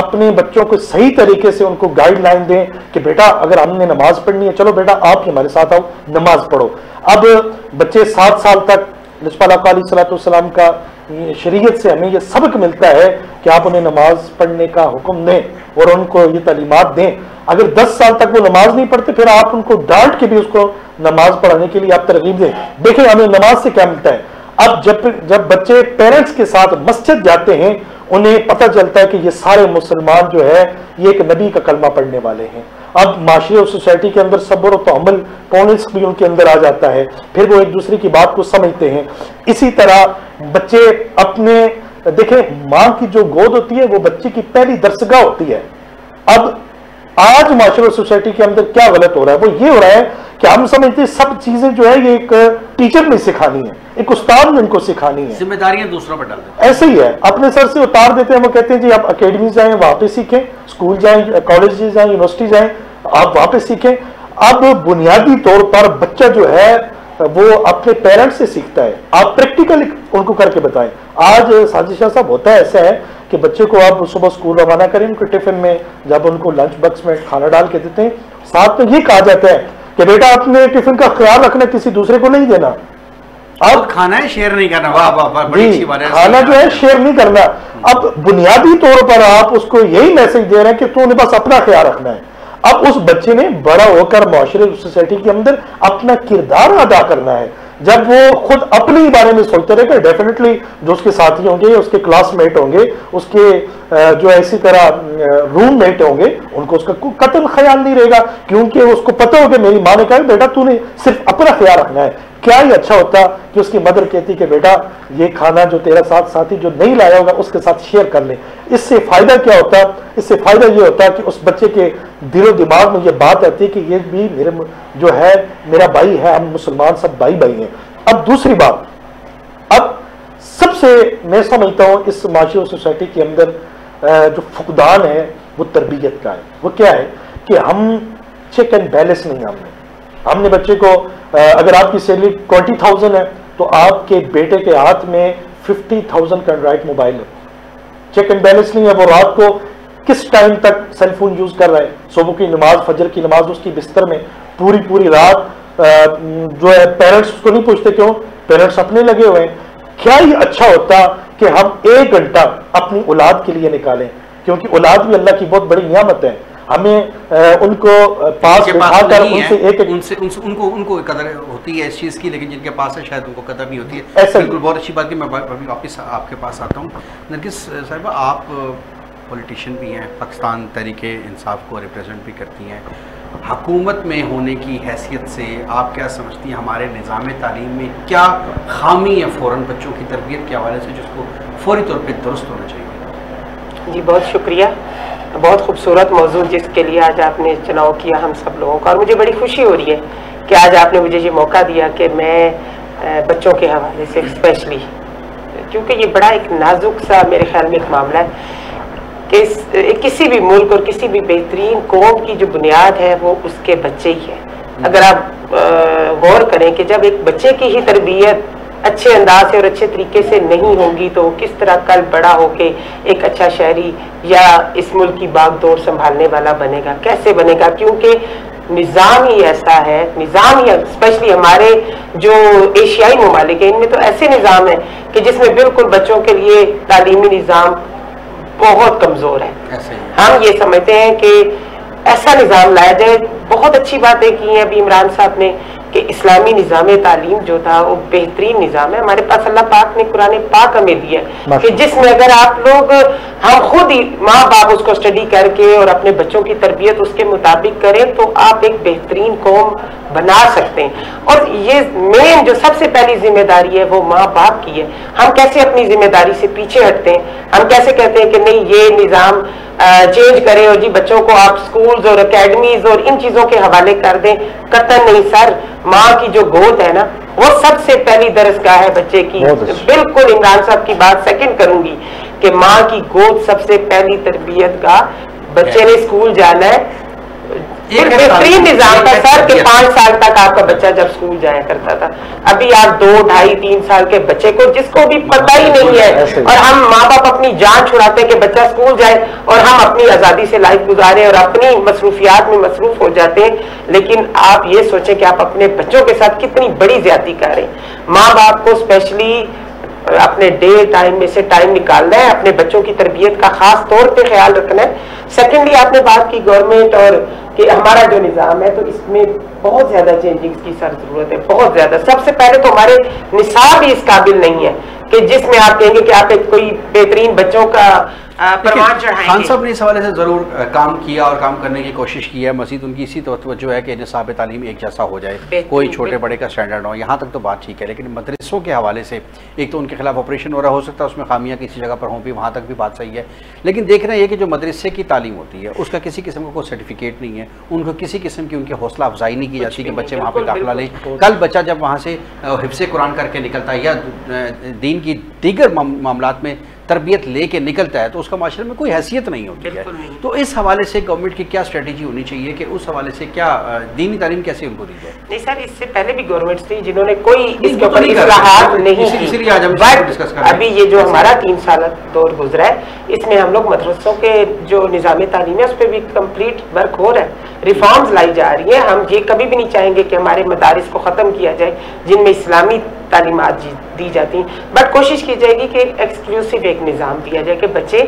اپنے بچوں کو صحیح طریقے سے ان کو گائیڈ لائن دیں کہ بیٹا اگر ہم نے نماز پڑھنی ہے چلو بیٹا آپ ہی ہمارے ساتھ آؤ نماز پڑھو. اب بچے 7 سال تک لجپال آقا علیہ الصلوۃ والسلام کا شریعت سے ہمیں یہ سبق ملتا ہے کہ آپ انہیں نماز پڑھنے کا حکم دیں اور ان کو یہ تعلیمات دیں. اگر 10 سال تک وہ نماز نہیں پڑھتے پھر آپ ان کو ڈانٹ کے بھی اس کو نماز پڑھانے کے لیے آپ ترغیب دیں. دیکھیں ہمیں نماز سے کیا ملتا ہے. اب جب بچے پیرنٹس کے ساتھ مسجد جاتے ہیں انہیں پتہ چلتا ہے کہ یہ سارے مسلمان جو ہے یہ ایک نبی کا کلمہ پڑھنے والے ہیں. اب معاشرے اور سوسائٹی کے اندر صبر و تحمل ٹالرنس بھی ان کے اندر آ جاتا ہے, پھر وہ ایک دوسرے کی بات کو سمجھتے ہیں. اسی طرح بچے اپنے دیکھیں ماں کی جو گود ہوتی ہے وہ بچے کی پہلی درسگاہ ہوتی ہے. اب آج معاشرے اور سوسائٹی کے اندر کیا غلط ہو رہا ہے, وہ یہ ہو رہا ہے کہ ہم سمجھتے ہیں سب چیزیں جو ہے یہ ایک ٹیچر نے سکھانی ہے, ایک استاد نے ان کو سکھانی ہے, ذمہ داریاں دوسروں پر ڈال دیتے ایسے ہی ہے اپنے سر سے اتار دیتے ہیں. وہ کہتے ہیں جی آپ اکیڈمی جائیں وہاں پہ سیکھیں, اسکول جائیں کالج جائیں یونیورسٹی جائیں آپ وہاں پہ سیکھیں. اب بنیادی طور پر بچہ جو ہے وہ اپنے پیرنٹ سے سیکھتا ہے, آپ پریکٹیکل ان کو کر کے بتائیں. آج ساجد شاہ صاحب ہوتا ہے ایسا ہے کہ بچے کو آپ صبح اسکول روانہ کریں, ان کو ٹفن میں جب ان کو لنچ باکس میں کھانا ڈال کے دیتے ہیں ساتھ میں یہ کہا جاتا ہے کہ بیٹا اپنے ٹفن کا خیال رکھنا, کسی دوسرے کو نہیں دینا. اب کھانا ہے شیئر نہیں کرنا, واہ واہ بڑی اچھی بات ہے, کھانا جو ہے شیئر نہیں کرنا. اب بنیادی طور پر آپ اس کو یہی میسج دے رہے ہیں کہ تو نے بس اپنا خیال رکھنا ہے. اب اس بچے نے بڑا ہو کر معاشرے سوسائٹی کے اندر اپنا کردار ادا کرنا ہے. جب وہ خود اپنے ہی بارے میں سوچتے رہے گا ڈیفینیٹلی جو اس کے ساتھی ہوں گے, اس کے کلاس میٹ ہوں گے, اس کے جو اسی طرح روم میٹ ہوں گے, ان کو اس کا کوئی قطعی خیال نہیں رہے گا, کیونکہ اس کو پتہ ہو کہ میری ماں نے کہا بیٹا تو نے صرف اپنا خیال رکھنا ہے. کیا ہی اچھا ہوتا کہ اس کی مدر کہتی کہ بیٹا یہ کھانا جو تیرا ساتھ ساتھی جو نہیں لایا ہوگا اس کے ساتھ شیئر کر لیں. اس سے فائدہ کیا ہوتا, اس سے فائدہ یہ ہوتا کہ اس بچے کے دل و دماغ میں یہ بات آتی ہے کہ یہ بھی میرے جو ہے میرا بھائی ہے, ہم مسلمان سب بھائی بھائی ہیں. اب دوسری بات, اب سب سے میں سمجھتا ہوں اس معاشرے سوسائٹی کے اندر جو فقدان ہے وہ تربیت کا ہے. وہ کیا ہے کہ ہم چیک اینڈ بیلنس نہیں, ہم نے بچے کو اگر آپ کی سیلری 20,000 ہے تو آپ کے بیٹے کے ہاتھ میں 50,000 کا اینڈرائڈ موبائل ہے. چیک اینڈ بیلنس نہیں ہے, وہ رات کو کس ٹائم تک سیل فون یوز کر رہا ہے, صبح کی نماز فجر کی نماز اس کی بستر میں پوری رات جو ہے پیرنٹس اس کو نہیں پوچھتے, کیوں پیرنٹس اپنے لگے ہوئے ہیں. کیا ہی اچھا ہوتا کہ ہم 1 گھنٹہ اپنی اولاد کے لیے نکالیں, کیونکہ اولاد بھی اللہ کی بہت بڑی نعمت ہے. ہمیں ان کو پاس بٹھا کر ان کو قدر ہوتی ہے اس چیز کی, لیکن جن کے پاس ہے شاید ان کو قدر نہیں ہوتی ہے. بالکل بہت اچھی بات کہ میں واپس آپ کے پاس آتا ہوں. نرگس صاحبہ آپ پولیٹیشین بھی ہیں, پاکستان تحریک انصاف کو ریپرزینٹ بھی کرتی ہیں, حکومت میں ہونے کی حیثیت سے آپ کیا سمجھتی ہیں ہمارے نظام تعلیم میں کیا خامی ہے فوراً بچوں کی تربیت کے حوالے سے جس کو فوری طور پہ درست ہونا چاہیے؟ جی بہت شکریہ, بہت خوبصورت موضوع جس کے لیے آج آپ نے چناؤ کیا ہم سب لوگوں کا, اور مجھے بڑی خوشی ہو رہی ہے کہ آج آپ نے مجھے یہ موقع دیا کہ میں بچوں کے حوالے سے اسپیشلی, کیونکہ یہ بڑا ایک نازک سا میرے خیال میں ایک معاملہ ہے کہ کسی بھی ملک اور کسی بھی بہترین قوم کی جو بنیاد ہے وہ اس کے بچے ہی ہے. اگر آپ غور کریں کہ جب ایک بچے کی ہی تربیت اچھے انداز سے اور اچھے طریقے سے نہیں ہوگی تو کس طرح کل بڑا ہو کے ایک اچھا شہری یا اس ملک کی باغ دوڑ سنبھالنے والا بنے گا, کیسے بنے گا؟ کیونکہ نظام ہی ایسا ہے, نظام ہی اسپیشلی ہمارے جو ایشیائی ممالک ہیں ان میں تو ایسے نظام ہیں کہ جس میں بالکل بچوں کے لیے تعلیمی نظام بہت کمزور ہے. ہم یہ سمجھتے ہیں کہ ایسا نظام لایا جائے. بہت اچھی باتیں کی ہیں ابھی عمران صاحب نے کہ اسلامی نظام تعلیم جو تھا وہ بہترین نظام ہے. ہمارے پاس اللہ پاک نے قرآن پاک ہمیں دیا ہے کہ جس میں اگر آپ لوگ ہم خود ہی ماں باپ اس کو اسٹڈی کر کے اور اپنے بچوں کی تربیت اس کے مطابق کریں تو آپ ایک بہترین قوم بنا سکتے ہیں. اور یہ مین جو سب سے پہلی ذمہ داری ہے وہ ماں باپ کی ہے. ہم کیسے اپنی ذمہ داری سے پیچھے ہٹتے ہیں, ہم کیسے کہتے ہیں کہ نہیں یہ نظام چینج کریں اور جی بچوں کو آپ سکولز اور اکیڈمیز اور ان چیزوں کے حوالے کر دیں. قطعاً نہیں سر, ماں کی جو گود ہے نا وہ سب سے پہلی درسگاہ ہے بچے کی. بالکل عمران صاحب کی بات سیکنڈ کروں گی کہ ماں کی گود سب سے پہلی تربیت کا. بچے نے اسکول جانا ہے, بہترین نظام تھا سر کہ 5 سال تک آپ کا بچہ جب اسکول جایا کرتا تھا. ابھی آپ 2, 2.5, 3 سال کے بچے کو جس کو بھی پتہ ہی نہیں ہے، اور ہم ماں باپ اپنی جان چھڑاتے ہیں کہ بچہ اسکول جائے اور ہم اپنی آزادی سے لائف گزارے اور اپنی مصروفیات میں مصروف ہو جاتے ہیں. لیکن آپ یہ سوچیں کہ آپ اپنے بچوں کے ساتھ کتنی بڑی زیادتی کر رہے ہیں. ماں باپ کو اسپیشلی اپنے ڈے ٹائم میں سے ٹائم نکالنا ہے، اپنے بچوں کی تربیت کا خاص طور پہ خیال رکھنا ہے. سیکنڈلی آپ نے بات کی گورنمنٹ اور کہ ہمارا جو نظام ہے تو اس میں بہت زیادہ چینجنگز کی سر ضرورت ہے، بہت زیادہ. سب سے پہلے تو ہمارے نصاب ہی اس قابل نہیں ہے کہ جس میں آپ کہیں گے کہ آپ ایک کوئی بہترین بچوں کا پروان چڑھائیں گے. خان صاحب نے اس حوالے سے ضرور کام کیا اور کام کرنے کی کوشش کی ہے. مزید ان کی اسی توجہ ہے کہ نصاب تعلیم ایک جیسا ہو جائے، کوئی چھوٹے بڑے کا سٹینڈرڈ ہو. یہاں تک تو بات ٹھیک ہے، لیکن مدرسوں کے حوالے سے ایک تو ان کے خلاف آپریشن ہو رہا، ہو سکتا ہے اس میں خامیاں کسی جگہ پر ہوں بھی، وہاں تک بھی بات صحیح ہے. لیکن دیکھ رہے ہیں یہ کہ جو مدرسے کی تعلیم ہوتی ہے اس کا کسی قسم کا کوئی سرٹیفکیٹ نہیں ہے، ان کو کسی قسم کی ان کی حوصلہ افزائی نہیں کی جاتی کہ بچے وہاں پہ داخلہ لیں. کل بچہ جب وہاں سے حفظ قرآن کر کے نکلتا ہے یا دین کی دیگر معاملات میں تربیت لے کے نکلتا ہے تو اس کا معاشرے میں کوئی حیثیت نہیں ہوتی ہے. تو اس حوالے سے گورنمنٹ کی کیا اسٹریٹجی ہونی چاہیے کہ اس حوالے سے کیا دینی تعلیم کیسے ان کو دی جائے؟ نہیں سر، اس سے پہلے بھی گورنمنٹ تھی جنہوں نے کوئی اس کے اوپر اصلاحات نہیں کی. بٹ ابھی یہ جو ہمارا 3 سال دور گزرا ہے اس میں ہم لوگ مدرسوں کے جو نظام تعلیم ہے اس پہ بھی کمپلیٹ ورک ہو رہا ہے، ریفارمز لائی جا رہی ہیں. ہم یہ کبھی بھی نہیں چاہیں گے کہ ہمارے مدارس کو ختم کیا جائے جن میں اسلامی تعلیمات دی جاتی ہیں، بٹ کوشش کی جائے گی کہ ایکسکلوسیو ایک نظام دیا جائے کہ بچے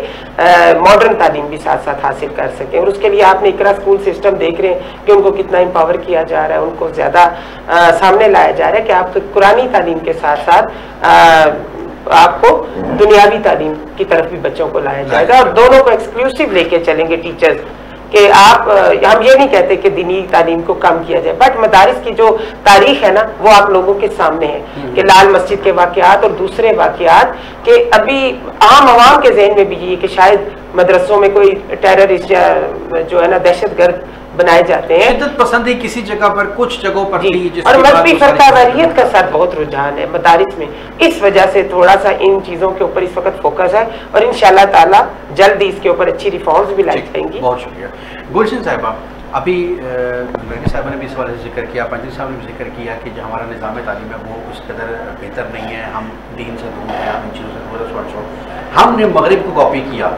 ماڈرن تعلیم بھی ساتھ ساتھ حاصل کر سکیں. اور اس کے لیے آپ نے اقرا اسکول سسٹم دیکھ رہے ہیں کہ ان کو کتنا امپاور کیا جا رہا ہے، ان کو زیادہ سامنے لایا جا رہا ہے کہ آپ قرآنی تعلیم کے ساتھ ساتھ آپ کو دنیاوی تعلیم کی طرف بھی بچوں کو لایا جائے گا، اور دونوں کو ایکسکلوسیو لے کے چلیں گے ٹیچرز کہ آپ ہم یہ نہیں کہتے کہ دینی تعلیم کو کم کیا جائے، بٹ مدارس کی جو تاریخ ہے نا وہ آپ لوگوں کے سامنے ہے کہ لال مسجد کے واقعات اور دوسرے واقعات کہ ابھی عام عوام کے ذہن میں بھی یہ کہ شاید مدرسوں میں کوئی ٹیررسٹ یا جو ہے نا دہشت گرد بنائے جاتے ہیں، شدت پسندی کسی جگہ پر کچھ جگہوں پر تھی، اور مذہبی فرقہ واریت کا ساتھ بہت رجحان ہے مدارس میں. اس وجہ سے تھوڑا سا ان چیزوں کے اوپر اس وقت فوکس ہے اور انشاءاللہ تعالی جلد ہی اس کے اوپر اچھی ریفارمز بھی لائی جائیں گی. بہت شکریہ. گلشن صاحبہ، ابھی مرغی صاحبہ نے بھی اس حوالے سے ذکر کیا، پنجری صاحب نے بھی ذکر کیا کہ جو ہمارا نظام تعلیم ہے وہ اس قدر بہتر نہیں ہے، ہم دین سے دور ہیں، ہم ان چیزوں سے دور. ہم نے مغرب کو کاپی کیا،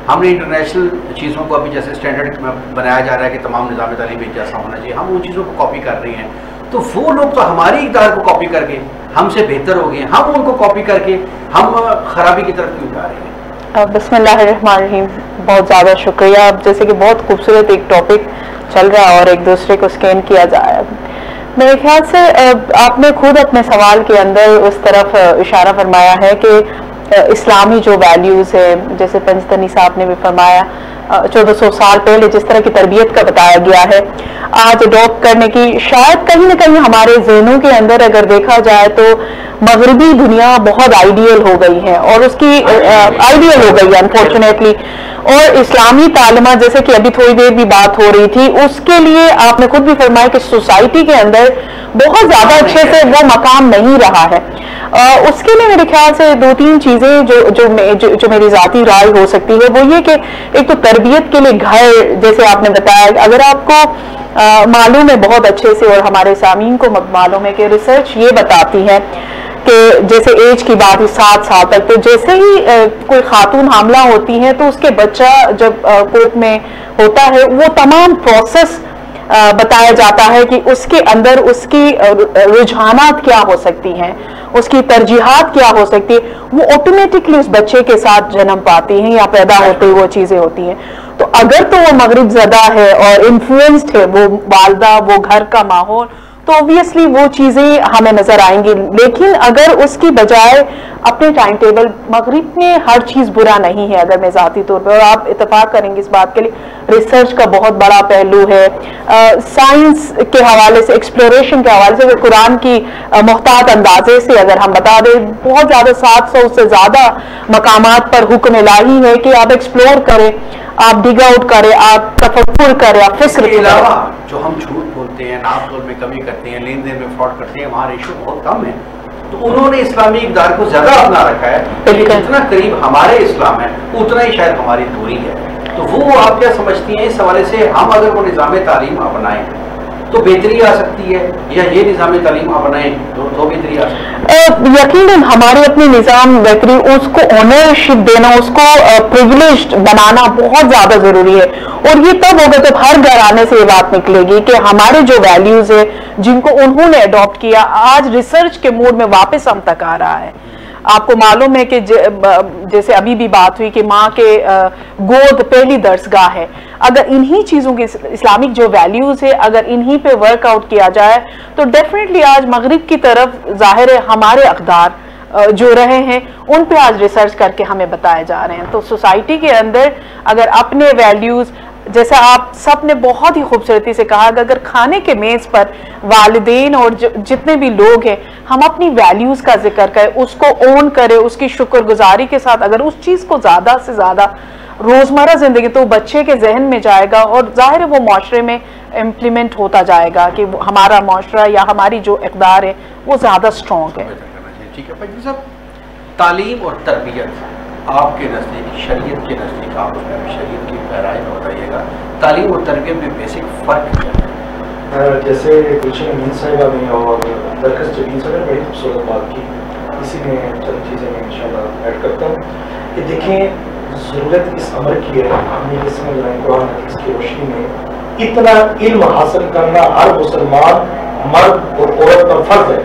ہم نے انٹرنیشنل چیزوں کو ابھی جیسے اسٹینڈرڈ بنایا جا رہا ہے کہ تمام نظام تعلیم ایک جیسا ہونا چاہیے، ہم ان چیزوں کو کاپی کر رہے ہیں. تو وہ لوگ تو ہماری اقدار کو کاپی کر کے ہم سے بہتر ہو گئے، ہم ان کو کاپی کر کے ہم خرابی کی طرف کیوں جا رہے ہیں؟ بسم اللہ الرحمن الرحیم. بہت زیادہ شکریہ. جیسے کہ بہت خوبصورت ایک ٹاپک چل رہا ہے اور ایک دوسرے کو اسکین کیا جا رہا ہے. میرے خیال سے آپ نے خود اپنے سوال کے اندر اس طرف اشارہ فرمایا ہے کہ اسلامی جو ویلیوز ہے، جیسے پنجتنی صاحب نے بھی فرمایا 1400 سال پہلے جس طرح کی تربیت کا بتایا گیا ہے، آج اڈاپٹ کرنے کی شاید کہیں نہ کہیں ہمارے ذہنوں کے اندر اگر دیکھا جائے تو مغربی دنیا بہت آئیڈیل ہو گئی ہے اور اس کی آئیڈیل ہو گئی ہے انفارچونیٹلی. اور اسلامی تعلیمات جیسے کہ ابھی تھوڑی دیر بھی بات ہو رہی تھی، اس کے لیے آپ نے خود بھی فرمایا کہ سوسائٹی کے اندر بہت زیادہ اچھے سے وہ مقام نہیں رہا ہے. اس کے لیے میرے خیال سے 2-3 چیزیں جو میری ذاتی رائے ہو سکتی ہے وہ یہ کہ ایک تو تربیت کے لیے گھر، جیسے آپ نے بتایا، اگر آپ کو معلوم ہے بہت اچھے سے اور ہمارے سامعین کو معلوم ہے کہ ریسرچ یہ بتاتی ہے کہ جیسے ایج کی بات 7 سال تک، تو جیسے ہی کوئی خاتون حاملہ ہوتی ہے تو اس کے بچہ جب کوٹ میں ہوتا ہے وہ تمام پروسیس بتایا جاتا ہے کہ اس کے اندر اس کی رجحانات کیا ہو سکتی ہیں، اس کی ترجیحات کیا ہو سکتی ہے، وہ آٹومیٹکلی اس بچے کے ساتھ جنم پاتی ہیں یا پیدا ہوتے وہ چیزیں ہوتی ہیں. تو اگر تو وہ مغرب زدہ ہے اور انفلوئنسڈ ہے وہ والدہ، وہ گھر کا ماحول، تو اوبویسلی وہ چیزیں ہمیں نظر آئیں گی. لیکن اگر اس کی بجائے اپنے ٹائم ٹیبل، مغرب میں ہر چیز برا نہیں ہے اگر میں ذاتی طور پر، اور آپ اتفاق کریں گے اس بات کے لیے، ریسرچ کا بہت بڑا پہلو ہے، سائنس کے حوالے سے، ایکسپلوریشن کے حوالے سے، قرآن کی محتاط اندازے سے اگر ہم بتا دیں، بہت زیادہ 700 سے زیادہ مقامات پر حکم الہی ہے کہ آپ ایکسپلور کریں، آپ ڈگ آؤٹ کریں، آپ تفکر کریں، آپ فکر کریں. جو ہم جھوٹ بولتے ہیں، ناپ تول میں کمی کرتے ہیں، لین دین میں فراڈ کرتے ہیں، وہاں ریشو بہت کم ہے. تو انہوں نے اسلامی اقدار کو زیادہ اپنا رکھا ہے، لیکن جتنا قریب ہمارے اسلام ہے اتنا ہی شاید ہماری دوری ہے. تو وہ آپ کیا سمجھتی ہیں اس حوالے سے ہم اگر وہ نظام تعلیم اپنائیں تو بہتری آ سکتی ہے، یا یہ نظام تعلیم اپنائیں تو بہتری آ سکتی ہے؟ یقیناً ہمارے اپنے نظام بہتری، اس کو اونرشپ دینا، اس کو پریولیجڈ بنانا بہت زیادہ ضروری ہے. اور یہ تب ہوگا جب ہر گھرانے سے یہ بات نکلے گی کہ ہمارے جو ویلیوز ہیں جن کو انہوں نے اڈاپٹ کیا آج ریسرچ کے موڈ میں واپس ہم تک آ رہا ہے. آپ کو معلوم ہے کہ جیسے ابھی بھی بات ہوئی کہ ماں کے گود پہلی درسگاہ ہے. اگر انہی چیزوں کے اسلامک جو ویلیوز ہے اگر انہی پہ ورک آؤٹ کیا جائے تو ڈیفینیٹلی آج مغرب کی طرف ظاہر ہے ہمارے اقدار جو رہے ہیں ان پہ آج ریسرچ کر کے ہمیں بتائے جا رہے ہیں. تو سوسائٹی کے اندر اگر اپنے ویلیوز، جیسا آپ سب نے بہت ہی خوبصورتی سے کہا، اگر کھانے کے میز پر والدین اور جتنے بھی لوگ ہیں ہم اپنی ویلیوز کا ذکر کریں، اس کو اون کریں، اس کی شکر گزاری کے ساتھ اگر اس چیز کو زیادہ سے زیادہ روزمرہ زندگی تو بچے کے ذہن میں جائے گا اور ظاہر ہے وہ معاشرے میں امپلیمنٹ ہوتا جائے گا کہ ہمارا معاشرہ یا ہماری جو اقدار ہے وہ زیادہ سٹرونگ ہے. ٹھیک ہے بھائی صاحب، تعلیم اور تربیت آپ کے نزدیک، شریعت کے نزدیک، آپ اس میں شریعت کی گہرائی میں بتائیے گا تعلیم اور تربیت میں بیسک فرق کیا ہے؟ جیسے گلشن امین صاحبہ نے اور درخت جبین صاحب نے بڑی خوبصورت بات کی، اسی میں چند چیزیں میں انشاءاللہ ایڈ کرتا ہوں کہ دیکھیں ضرورت اس عمر کی ہے، ہم یہ سمجھ رہے ہیں قرآن حدیث کی روشنی میں اتنا علم حاصل کرنا ہر مسلمان مرد اور عورت پر فرض ہے.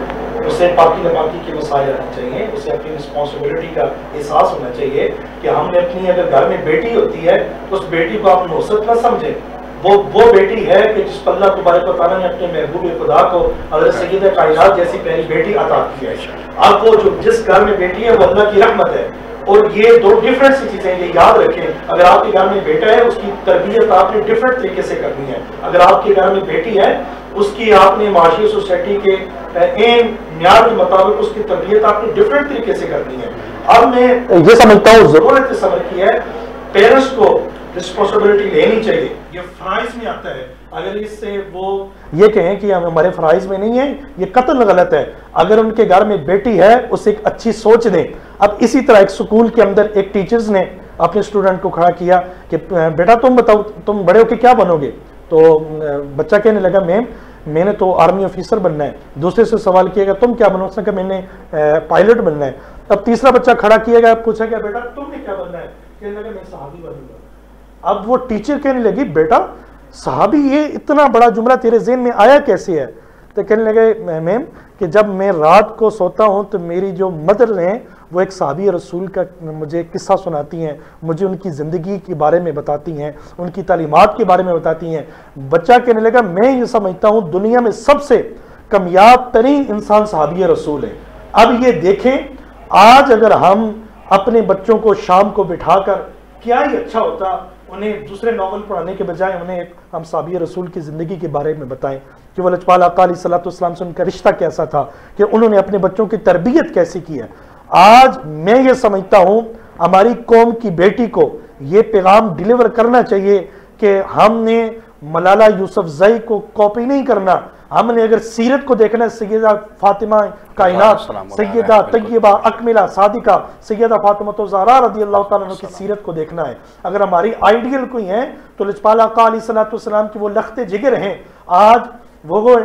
اسے پاکی نپاکی کے مسائل رہنے چاہیے، اسے اپنی رسپانسبلٹی کا احساس ہونا چاہیے کہ ہم نے اپنی اگر گھر میں بیٹی ہوتی ہے تو اس بیٹی کو آپ نوست نہ سمجھیں، وہ بیٹی ہے کہ جس پر اللہ تبارک و تعالیٰ نے اپنے محبوب خدا کو حضرت سیدہ کائنات جیسی پہلی بیٹی عطا کی ہے. اب وہ جو جس گھر میں بیٹی ہے وہ اللہ کی رحمت ہے. اور یہ دو ڈفرینٹ سی چیزیں یہ یاد رکھیں، اگر آپ کے گھر میں بیٹا ہے اس کی تربیت آپ نے ڈفرینٹ طریقے سے کرنی ہے، اگر آپ کے گھر میں بیٹی ہے اس کی آپ نے معاشی سوسائٹی کے اہم معیار کے مطابق اس کی تربیت آپ نے ڈفرینٹ طریقے سے کرنی ہے. اب میں یہ سمجھتا ہوں ضرورت اس عمر کی ہے پیرنٹس کو رسپانسبلٹی لینی چاہیے. یہ فرائض میں آتا ہے، اگر اس سے وہ یہ کہیں کہ ہمارے فرائض میں نہیں ہے یہ قطعاً غلط ہے. اگر ان کے گھر میں بیٹی ہے اسے ایک اچھی سوچ دیں. اب اسی طرح ایک سکول کے اندر ایک ٹیچرز نے اپنے اسٹوڈنٹ کو کھڑا کیا کہ بیٹا تم بتاؤ تم بڑے ہو کے کیا بنو گے؟ تو بچہ کہنے لگا میم میں نے تو آرمی آفیسر بننا ہے. دوسرے سے سوال کیا گیا تم کیا بنو؟ اس نے کہا میں نے پائلٹ بننا ہے. اب تیسرا بچہ کھڑا کیا گیا، پوچھا گیا بیٹا تم نے کیا بننا ہے؟ کہنے لگا میں صحابی بنوں گا. اب وہ ٹیچر کہنے لگی بیٹا صحابی یہ اتنا بڑا جملہ تیرے ذہن میں آیا کیسے ہے؟ تو کہنے لگے میم کہ جب میں رات کو سوتا ہوں تو میری جو مدر ہیں وہ ایک صحابی رسول کا مجھے قصہ سناتی ہیں، مجھے ان کی زندگی کے بارے میں بتاتی ہیں، ان کی تعلیمات کے بارے میں بتاتی ہیں. بچہ کہنے لگا میں یہ سمجھتا ہوں دنیا میں سب سے کامیاب ترین انسان صحابی رسول ہے. اب یہ دیکھیں آج اگر ہم اپنے بچوں کو شام کو بٹھا کر کیا ہی اچھا ہوتا انہیں دوسرے ناول پڑھانے کے بجائے انہیں ہم صحابی رسول کی زندگی کے بارے میں بتائیں کہ وہ لجپال آقا علیہ الصلوۃ والسلام سے ان کا رشتہ کیسا تھا، کہ انہوں نے اپنے بچوں کی تربیت کیسی کی ہے. آج میں یہ سمجھتا ہوں ہماری قوم کی بیٹی کو یہ پیغام ڈیلیور کرنا چاہیے کہ ہم نے ملالہ یوسفزئی کو کاپی نہیں کرنا. ہم نے اگر سیرت کو دیکھنا ہے سیدہ فاطمہ کائنات، سیدہ طیبہ اکملہ صادقہ سیدہ فاطمہ الزہرا رضی اللہ تعالیٰ عنہ کی سیرت کو دیکھنا ہے. اگر ہماری آئیڈیل کوئی ہیں تو لجپال آقا علیہ الصلوۃ والسلام کی وہ لخت جگر ہیں. آج وہ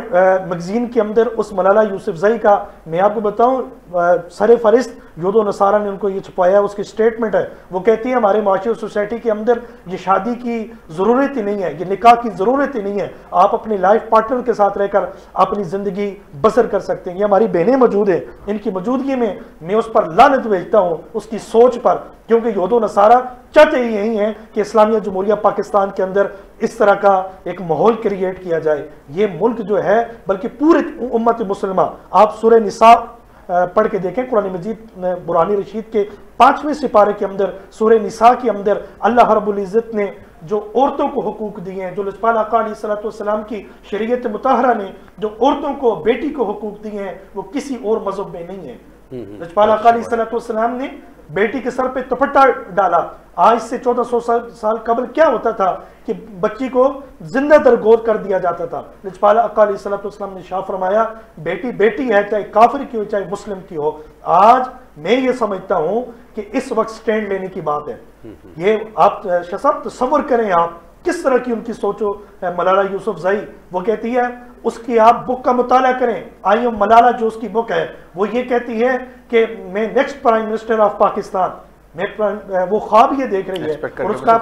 میگزین کے اندر اس ملالہ یوسفزئی کا میں آپ کو بتاؤں سر فہرست یہود و نصارہ نے ان کو یہ چھپایا، اس کی سٹیٹمنٹ ہے. وہ کہتی ہے ہمارے معاشی اور سوسائٹی کے اندر یہ شادی کی ضرورت ہی نہیں ہے، یہ نکاح کی ضرورت ہی نہیں ہے، آپ اپنی لائف پارٹنر کے ساتھ رہ کر اپنی زندگی بسر کر سکتے ہیں. یہ ہماری بہنیں موجود ہیں، ان کی موجودگی میں میں اس پر لعنت بھیجتا ہوں اس کی سوچ پر، کیونکہ یہود و نصارہ چاہتے ہی یہی ہیں کہ اسلامیہ جمہوریہ پاکستان کے اندر اس طرح کا ایک ماحول کریٹ کیا جائے. یہ ملک جو ہے بلکہ پورے امت مسلمہ، آپ سورہ نساء پڑھ کے دیکھیں، قرآن مجید برہانی رشید کے 5ویں سپارے کے اندر سورہ نساء کے اندر اللہ رب العزت نے جو عورتوں کو حقوق دیے ہیں، جو لجپال آقا علیہ الصلوۃ والسلام کی شریعت مطہرہ نے جو عورتوں کو بیٹی کو حقوق دیے ہیں وہ کسی اور مذہب میں نہیں ہے. لجپال آقا علیہ الصلوۃ والسلام نے بیٹی کے سر پہ دوپٹہ ڈالا. آج سے 1400 سال قبل کیا ہوتا تھا کہ بچی کو زندہ درگور کر دیا جاتا تھا. لجپال آقا علیہ السلام نے شاہ فرمایا بیٹی بیٹی ہے، چاہے کافر کی ہو چاہے مسلم کی ہو. آج میں یہ سمجھتا ہوں کہ اس وقت سٹینڈ لینے کی بات ہے. یہ آپ شاہ صاحب تصور کریں آپ کس طرح کی ان کی سوچو. ملالہ یوسفزئی وہ کہتی ہے، اس کی آپ بک کا مطالعہ کریں، آئی ایم ملالہ جو اس کی بک ہے، وہ یہ کہتی ہے کہ میں next prime minister of Pakistan, وہ خواب یہ دیکھ رہی ہے اور اس کا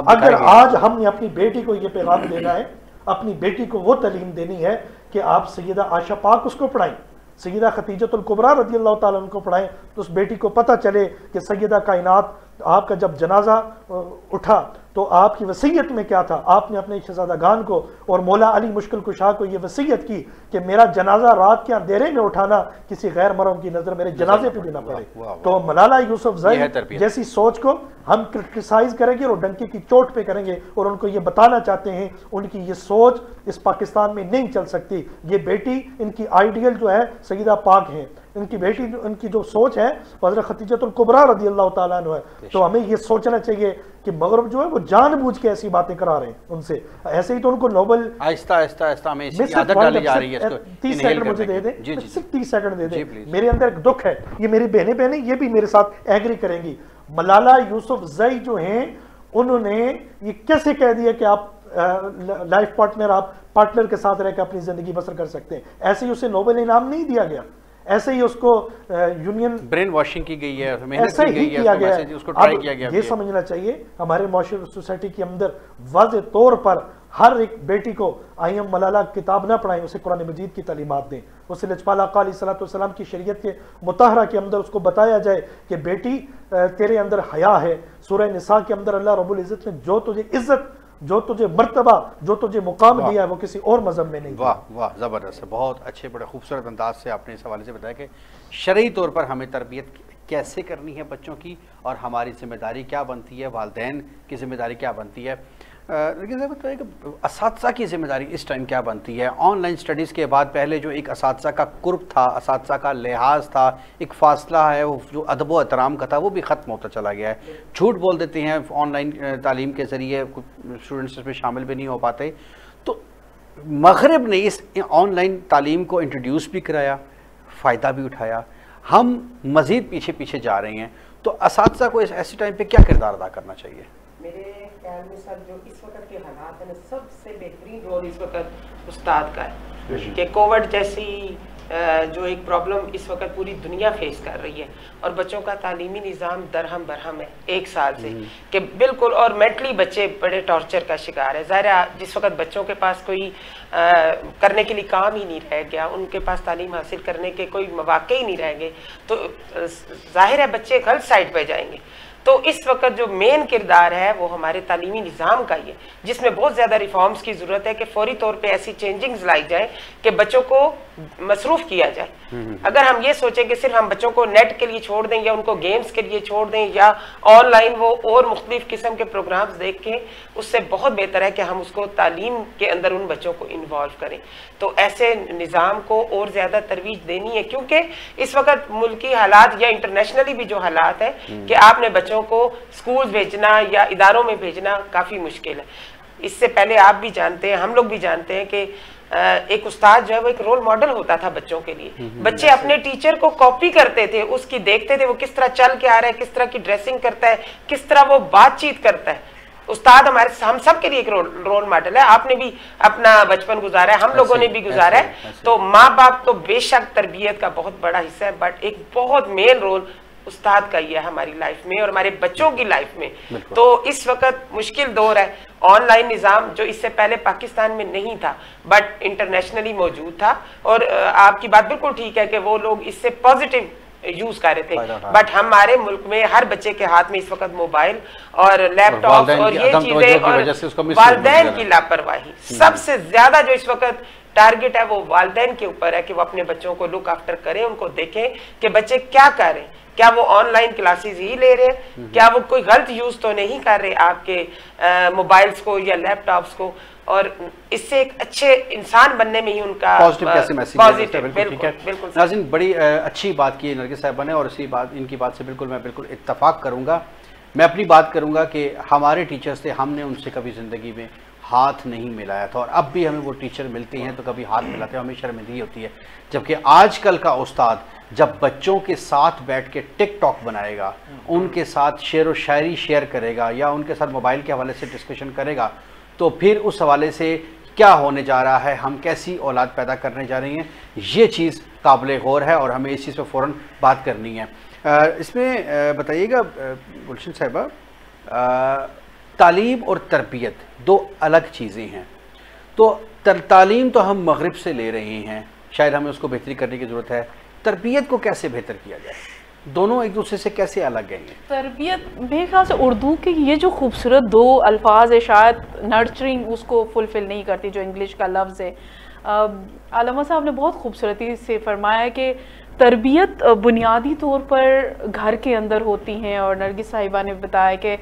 اگر آج ہم نے اپنی بیٹی کو یہ پیغام دینا ہے، اپنی بیٹی کو وہ تعلیم دینی ہے کہ آپ سیدہ عائشہ پاک اس کو پڑھائیں، سیدہ خدیجۃ الکبریٰ رضی اللہ تعالیٰ عنہ کو پڑھائیں، تو اس بیٹی کو پتہ چلے کہ سیدہ کائنات آپ کا جب جنازہ اٹھا تو آپ کی وصیت میں کیا تھا. آپ نے اپنے شہزادگان کو اور مولا علی مشکل کشا کو یہ وصیت کی کہ میرا جنازہ رات کے اندھیرے میں اٹھانا کسی غیر محرم کی نظر میرے جنازے پہ بھی نہ پڑے. تو ملالہ یوسفزئی جیسی سوچ کو ہم کرٹیسائز کریں گے اور ڈنکی کی چوٹ پہ کریں گے اور ان کو یہ بتانا چاہتے ہیں ان کی یہ سوچ اس پاکستان میں نہیں چل سکتی. یہ بیٹی ان کی آئیڈیل جو ہے سیدہ پاک ہیں، ان کی بیٹی ان کی جو سوچ ہے حضرت خدیجۃ الکبریٰ رضی اللہ تعالیٰ عنہ ہے. تو ہمیں یہ سوچنا چاہیے کہ مغرب جو ہے وہ جان بوجھ کے ایسی باتیں کرا رہے ہیں ان سے. ایسے ہی تو ان کو نوبل آہستہ آہستہ ہمیں اس کی عادت ڈالی جا رہی ہے. 30 سیکنڈ مجھے دے دیں، صرف 30 سیکنڈ دے دیں. میرے اندر ایک دکھ ہے، یہ میری بہنیں یہ بھی میرے ساتھ ایگری کریں گی. ملالہ یوسفزئی جو ہیں انہوں نے یہ کیسے کہہ دیا کہ آپ لائف پارٹنر، آپ پارٹنر کے ساتھ رہ کے اپنی زندگی بسر کر سکتے ہیں. ایسے ہی اسے نوبل انعام نہیں دیا گیا، ایسے ہی اس کو یونین برین واشنگ کی گئی ہے، ایسا ہی کیا گیا ہے. اب یہ سمجھنا چاہیے ہمارے معاشرے سوسائٹی کے اندر واضح طور پر ہر ایک بیٹی کو آئی ایم ملالہ کتاب نہ پڑھائیں، اسے قرآن مجید کی تعلیمات دیں. اسے لجپال آقا علیہ السلام کی شریعت کے مطہرہ کے اندر اس کو بتایا جائے کہ بیٹی تیرے اندر حیا ہے. سورہ نساء کے اندر اللہ رب العزت نے جو تجھے عزت، جو تجھے مرتبہ، جو تجھے مقام دیا ہے وہ کسی اور مذہب میں نہیں. واہ واہ، زبردست، بہت اچھے بڑے خوبصورت انداز سے آپ نے اس حوالے سے بتایا کہ شرعی طور پر ہمیں تربیت کیسے کرنی ہے بچوں کی اور ہماری ذمہ داری کیا بنتی ہے، والدین کی ذمہ داری کیا بنتی ہے. لیکن کہ اساتذہ کی ذمہ داری اس ٹائم کیا بنتی ہے. آن لائن سٹڈیز کے بعد پہلے جو ایک اساتذہ کا قرب تھا، اساتذہ کا لحاظ تھا، ایک فاصلہ ہے وہ جو ادب و احترام کا تھا، وہ بھی ختم ہوتا چلا گیا ہے. جھوٹ بول دیتے ہیں آن لائن تعلیم کے ذریعے، اسٹوڈنٹس اس میں شامل بھی نہیں ہو پاتے. تو مغرب نے اس آن لائن تعلیم کو انٹروڈیوس بھی کرایا، فائدہ بھی اٹھایا، ہم مزید پیچھے پیچھے جا رہے ہیں. تو اساتذہ کو اس ایسے ٹائم پہ کیا کردار ادا کرنا چاہیے؟ میرے خیال میں سر جو اس وقت کے حالات ہیں، سب سے بہترین رول اس وقت استاد کا ہے کہ کووڈ جیسی جو ایک پرابلم اس وقت پوری دنیا فیس کر رہی ہے اور بچوں کا تعلیمی نظام درہم برہم ہے 1 سال سے کہ بالکل، اور مینٹلی بچے بڑے ٹارچر کا شکار ہے. ظاہر ہے جس وقت بچوں کے پاس کوئی کرنے کے لیے کام ہی نہیں رہ گیا، ان کے پاس تعلیم حاصل کرنے کے کوئی مواقع ہی نہیں رہ گئے، تو ظاہر ہے بچے غلط سائڈ پہ جائیں گے. تو اس وقت جو مین کردار ہے وہ ہمارے تعلیمی نظام کا ہی ہے، جس میں بہت زیادہ ریفارمز کی ضرورت ہے کہ فوری طور پہ ایسی چینجنگز لائی جائیں کہ بچوں کو مصروف کیا جائے. اگر ہم یہ سوچیں کہ صرف ہم بچوں کو نیٹ کے لیے چھوڑ دیں یا ان کو گیمز کے لیے چھوڑ دیں یا آن لائن وہ اور مختلف قسم کے پروگرامز دیکھیں، اس سے بہت بہتر ہے کہ ہم اس کو تعلیم کے اندر ان بچوں کو انوالو کریں. تو ایسے نظام کو اور زیادہ ترویج دینی ہے، کیونکہ اس وقت ملکی حالات یا انٹرنیشنلی بھی جو حالات ہیں کہ آپ نے بچوں کو سکول بھیجنا یا اداروں میں بھیجنا کافی مشکل ہے. اس سے پہلے آپ بھی جانتے ہیں، ہم لوگ بھی جانتے ہیں کہ ایک استاد جو ہے وہ ایک رول ماڈل ہوتا تھا بچوں کے لیے. بچے اپنے ٹیچر کو کاپی کرتے تھے، اس کی دیکھتے تھے وہ کس طرح چل کے آ رہا ہے، کس طرح کی ڈریسنگ کرتا ہے، کس طرح وہ بات چیت کرتا ہے. استاد ہم سب کے لیے ایک رول ماڈل ہے. آپ نے بھی اپنا بچپن گزارا ہے، ہم لوگوں نے بھی گزارا ہے. تو ماں باپ تو بے شک تربیت کا بہت بڑا حصہ ہے، بٹ ایک بہت مین رول استاد کا ہی ہے ہماری لائف میں اور ہمارے بچوں کی لائف میں. تو اس وقت مشکل دور ہے. آن لائن نظام جو اس سے پہلے پاکستان میں نہیں تھا بٹ انٹرنیشنلی موجود تھا، اور آپ کی بات بالکل ٹھیک ہے کہ وہ لوگ اس سے پازیٹیو یوز کر رہے تھے، بٹ ہمارے ملک میں ہر بچے کے ہاتھ میں اس وقت موبائل اور لیپ ٹاپ اور یہ چیزیں، اور والدین کی لاپرواہی سب سے زیادہ جو اس وقت ٹارگٹ ہے وہ والدین کے اوپر ہے کہ وہ اپنے بچوں کو لک آفٹر کریں، ان کو دیکھیں کہ بچے کیا کر رہے ہیں، کیا وہ آن لائن کلاسز ہی لے رہے ہیں؟ کیا وہ کوئی غلط یوز تو نہیں کر رہے آپ کے موبائلز کو یا لیپ ٹاپس کو؟ اور اس سے ایک اچھے انسان بننے میں ہی ان کا پازیٹیو کیسے میسیج ہے. بالکل بالکل. ناظرین بڑی اچھی بات کی ہے نرگس صاحبہ نے, اور ان کی بات سے میں بالکل اتفاق کروں گا. میں اپنی بات کروں گا کہ ہمارے ٹیچرز تھے, ہم نے ان سے کبھی زندگی میں ہاتھ نہیں ملایا تھا, اور اب بھی ہمیں وہ ٹیچر ملتے ہیں تو کبھی ہاتھ ملاتے ہیں, ہمیں شرمندگی ہوتی ہے. جبکہ آج کل کا استاد جب بچوں کے ساتھ بیٹھ کے ٹک ٹاک بنائے گا, ان کے ساتھ شعر و شاعری شیئر کرے گا, یا ان کے ساتھ موبائل کے حوالے سے ڈسکشن کرے گا, تو پھر اس حوالے سے کیا ہونے جا رہا ہے, ہم کیسی اولاد پیدا کرنے جا رہی ہیں, یہ چیز قابل غور ہے, اور ہمیں اس چیز پہ فوراً بات کرنی ہے. اس میں بتائیے گا گلشن صاحبہ, تعلیم اور تربیت دو الگ چیزیں ہیں. تو تعلیم تو ہم مغرب سے لے رہے ہیں, شاید ہمیں اس کو بہتری کرنے کی ضرورت ہے. تربیت کو کیسے بہتر کیا جائے, دونوں ایک دوسرے سے کیسے الگ ہیں؟ تربیت میرے خیال سے اردو کے یہ جو خوبصورت دو الفاظ ہے, شاید نرچرنگ اس کو فلفل نہیں کرتی جو انگلش کا لفظ ہے. علامہ صاحب نے بہت خوبصورتی سے فرمایا کہ تربیت بنیادی طور پر گھر کے اندر ہوتی ہیں, اور نرگس صاحبہ نے بتایا کہ